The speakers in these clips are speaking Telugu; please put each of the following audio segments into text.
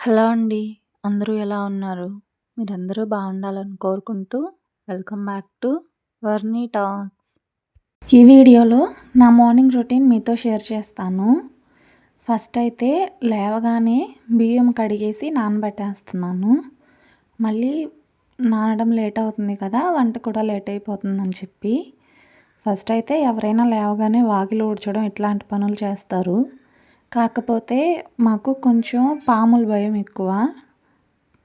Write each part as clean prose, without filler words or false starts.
హలో అండి. అందరూ ఎలా ఉన్నారు? మీరందరూ బాగుండాలని కోరుకుంటూ వెల్కమ్ బ్యాక్ టు వర్ణి టాక్స్. ఈ వీడియోలో నా మార్నింగ్ రొటీన్ మీతో షేర్ చేస్తాను. ఫస్ట్ అయితే లేవగానే బియ్యం కడిగేసి నానబెట్టేస్తున్నాను. మళ్ళీ నానడం లేట్ అవుతుంది కదా, వంట కూడా లేట్ అయిపోతుందని చెప్పి ఫస్ట్ అయితే ఎవరైనా లేవగానే వాకిలి ఊడ్చడం ఇట్లాంటి పనులు చేస్తారు. కాకపోతే మాకు కొంచెం పాముల భయం ఎక్కువ.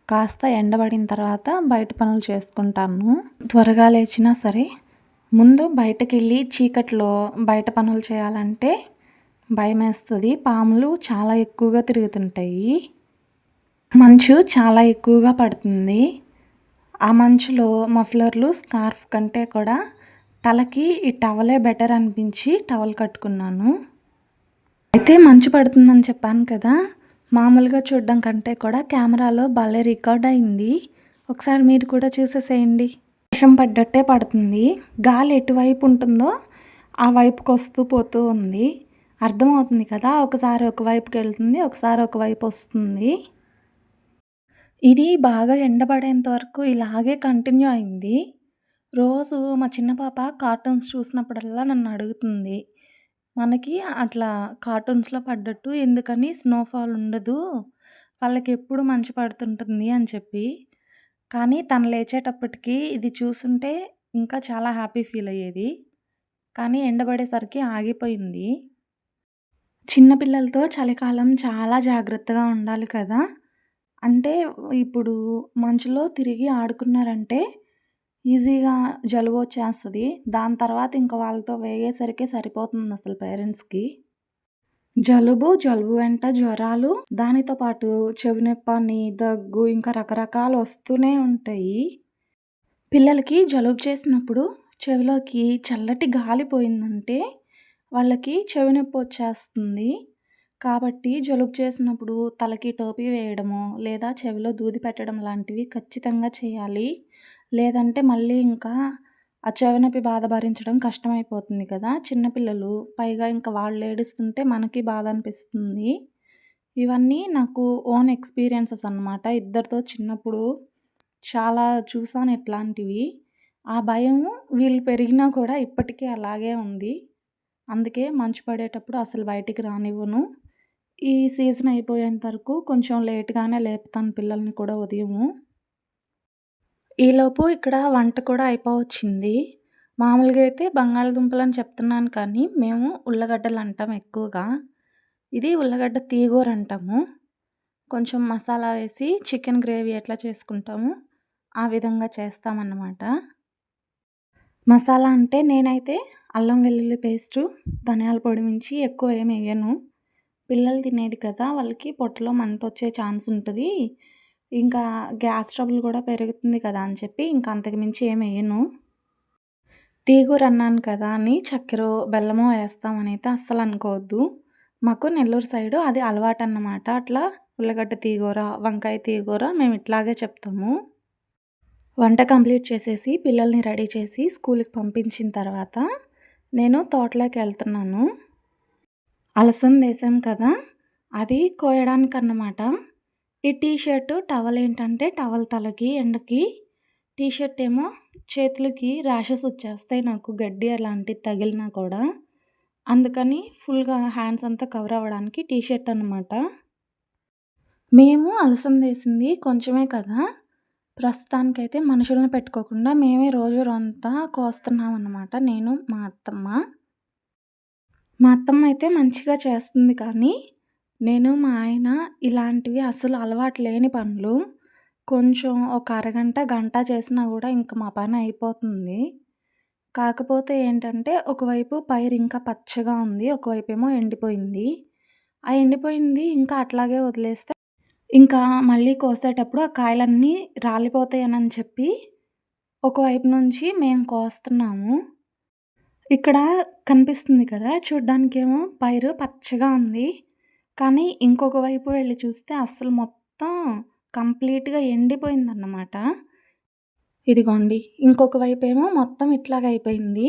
కాస్త ఎండబడిన తర్వాత బయట పనులు చేసుకుంటాను. త్వరగా లేచినా సరే ముందు బయటకెళ్ళి చీకట్లో బయట పనులు చేయాలంటే భయమేస్తుంది. పాములు చాలా ఎక్కువగా తిరుగుతుంటాయి. మంచు చాలా ఎక్కువగా పడుతుంది. ఆ మంచులో మఫ్లర్లు, స్కార్ఫ్ కంటే కూడా తలకి ఈ టవలే బెటర్ అనిపించి టవల్ కట్టుకున్నాను. అయితే మంచు పడుతుందని చెప్పాను కదా, మామూలుగా చూడడం కంటే కూడా కెమెరాలో భలే రికార్డ్ అయింది. ఒకసారి మీరు కూడా చూసేసేయండి. వర్షం పడ్డట్టే పడుతుంది. గాలి ఎటువైపు ఉంటుందో ఆ వైపుకి వస్తూ పోతూ ఉంది. అర్థమవుతుంది కదా, ఒకసారి ఒకవైపుకి వెళ్తుంది, ఒకసారి ఒకవైపు వస్తుంది. ఇది బాగా ఎండబడేంత వరకు ఇలాగే కంటిన్యూ అయింది. రోజు మా చిన్న పాప కార్టూన్స్ చూసినప్పుడల్లా నన్ను అడుగుతుంది, మనకి అట్లా కార్టూన్స్‌లో పడ్డట్టు ఎందుకని స్నోఫాల్ ఉండదు, వాళ్ళకెప్పుడు మంచు పడుతుంటుంది అని చెప్పి. కానీ తను లేచేటప్పటికి ఇది చూసుంటే ఇంకా చాలా హ్యాపీ ఫీల్ అయ్యేది. కానీ ఎండబడేసరికి ఆగిపోయింది. చిన్న పిల్లలతో చలికాలం చాలా జాగ్రత్తగా ఉండాలి కదా! అంటే ఇప్పుడు మంచులో తిరిగి ఆడుకున్నారంటే ఈజీగా జలుబొచ్చేస్తది. దాని తర్వాత ఇంక వాళ్ళతో వేగేసరికే సరిపోతుందసలు పేరెంట్స్‌కి. జలుబు వెంట జ్వరాలు, దానితో పాటు చెవి నొప్పని, దగ్గు ఇంకా రకరకాలు వస్తూనే ఉంటాయి. పిల్లలకి జలుబు చేసినప్పుడు చెవిలోకి చల్లటి గాలి పోయిందంటే వాళ్ళకి చెవి నొప్పొచ్చేస్తుంది. కాబట్టి జలుబు చేసినప్పుడు తలకి టోపీ వేయడమో, లేదా చెవిలో దూది పెట్టడం లాంటివి ఖచ్చితంగా చేయాలి. లేదంటే మళ్ళీ ఇంకా ఆ చెవి నొప్పి బాధ భరించడం కష్టమైపోతుంది కదా, చిన్నపిల్లలు. పైగా ఇంకా వాళ్ళు ఏడుస్తుంటే మనకి బాధ అనిపిస్తుంది. ఇవన్నీ నాకు ఓన్ ఎక్స్‌పీరియన్సెస్ అనమాట. ఇద్దరితో చిన్నప్పుడు చాలా చూసాను ఇట్లాంటివి. ఆ భయం వీళ్ళు పెరిగినా కూడా ఇప్పటికీ అలాగే ఉంది. అందుకే మంచు పడేటప్పుడు అసలు బయటికి రానివ్వను. ఈ సీజన్ అయిపోయేంత వరకు కొంచెం లేట్‌గానే లేపుతాను పిల్లల్ని కూడా ఉదయము. ఈలోపు ఇక్కడ వంట కూడా అయిపోవచ్చింది. మామూలుగా అయితే బంగాళదుంపలని చెప్తున్నాను కానీ మేము ఉల్లగడ్డలు అంటాం ఎక్కువగా. ఇది ఉల్లగడ్డ తీగూర అంటాము. కొంచెం మసాలా వేసి చికెన్ గ్రేవీ ఎట్లా చేసుకుంటామో ఆ విధంగా చేస్తామన్నమాట. మసాలా అంటే నేనైతే అల్లం వెల్లుల్లి పేస్టు, ధనియాల పొడి మించి ఎక్కువ ఏమి ఎయ్యను. పిల్లలు తినేది కదా, వాళ్ళకి పొట్టలో మంటొచ్చే ఛాన్స్ ఉంటది. ఇంకా గ్యాస్ ట్రబుల్ కూడా పెరుగుతుంది కదా అని చెప్పి ఇంకా అంతకు మించి ఏమి ఎయ్యను. తీగూర అన్నాను కదా అని చక్కెరో, బెల్లమో ఏస్తామనైతే అస్సలు అనుకోవద్దు. మాకు నెల్లూరు సైడు అది అలవాటన్నమాట. అట్లా ఉల్లగడ్డ తీగూర, వంకాయ తీగూర మేము ఇట్లాగే చెప్తాము. వంట కంప్లీట్ చేసేసి పిల్లల్ని రెడీ చేసి స్కూల్‌కి పంపించిన తర్వాత నేను తోటలోకెళ్తున్నాను. అలసందేసాం కదా, అది కోయడానికన్నమాట. ఈ టీ షర్టు, టవల్ ఏంటంటే టవల్ తలకి ఎండకి, టీ షర్ట్ ఏమో చేతులకి ర్యాషెస్ వచ్చేస్తాయి నాకు, గడ్డి అలాంటిది తగిలినా కూడా. అందుకని ఫుల్‌గా హ్యాండ్స్ అంతా కవర్ అవ్వడానికి టీ షర్ట్ అనమాట. మేము అలసందేసింది కొంచెమే కదా, ప్రస్తుతానికైతే మనుషుల్ని పెట్టుకోకుండా మేమే రోజు అంతా కోస్తున్నామన్నమాట, నేను, మా అత్తమ్మ. మా అత్తమ్మ అయితే మంచిగా చేస్తుంది కానీ, నేను, మా ఆయన ఇలాంటివి అసలు అలవాటు లేని పనులు. కొంచెం ఒక అరగంట, గంట చేసినా గూడా ఇంక మా పని అయిపోతుంది. కాకపోతే ఏంటంటే, ఒకవైపు పైరు ఇంకా పచ్చగా ఉంది, ఒకవైపేమో ఎండిపోయింది. ఆ ఎండిపోయింది ఇంకా అట్లాగే వదిలేస్తే ఇంకా మళ్ళీ కోసేటప్పుడు ఆ కాయలన్నీ రాలిపోతాయనని చెప్పి ఒకవైపు నుంచి మేము కోస్తున్నాము. ఇక్కడ కనిపిస్తుంది కదా, చూడ్డానికేమో పైరు పచ్చగా ఉంది. కానీ ఇంకొక వైపు వెళ్లి చూస్తే అస్సలు మొత్తం కంప్లీట్‌గా ఎండిపోయిందన్నమాట. ఇదిగోండి, ఇంకొక వైపేమో మొత్తం ఇట్లాగయిపోయింది.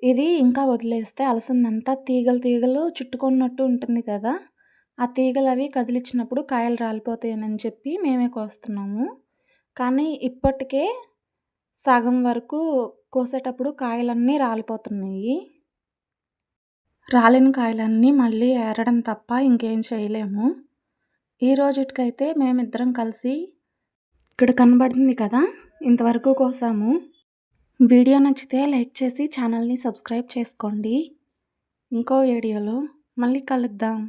ఇది ఇంకా వదిలేస్తే అలసందంతా తీగలు తీగలు చుట్టుకున్నట్టు ఉంటుంది కదా, ఆ తీగలవి కదిలిచ్చినప్పుడు కాయలు రాలిపోతాయనని చెప్పి మేమే కోస్తున్నాము. కానీ ఇప్పటికే సగం వరకు కోసేటప్పుడు కాయలన్నీ రాలిపోతున్నాయి. రాలిన కాయలన్నీ మళ్ళీ ఏరడం తప్ప ఇంకేం చేయలేము. ఈ రోజుటికైతే మేమిద్దరం కలిసి ఇక్కడ కనబడుతుంది కదా! ఇంతవరకు కోసాము. వీడియో నచ్చితే లైక్ చేసి ఛానల్‌ని సబ్స్క్రైబ్ చేసుకోండి. ఇంకో వీడియోలో మళ్ళీ కలుద్దాం.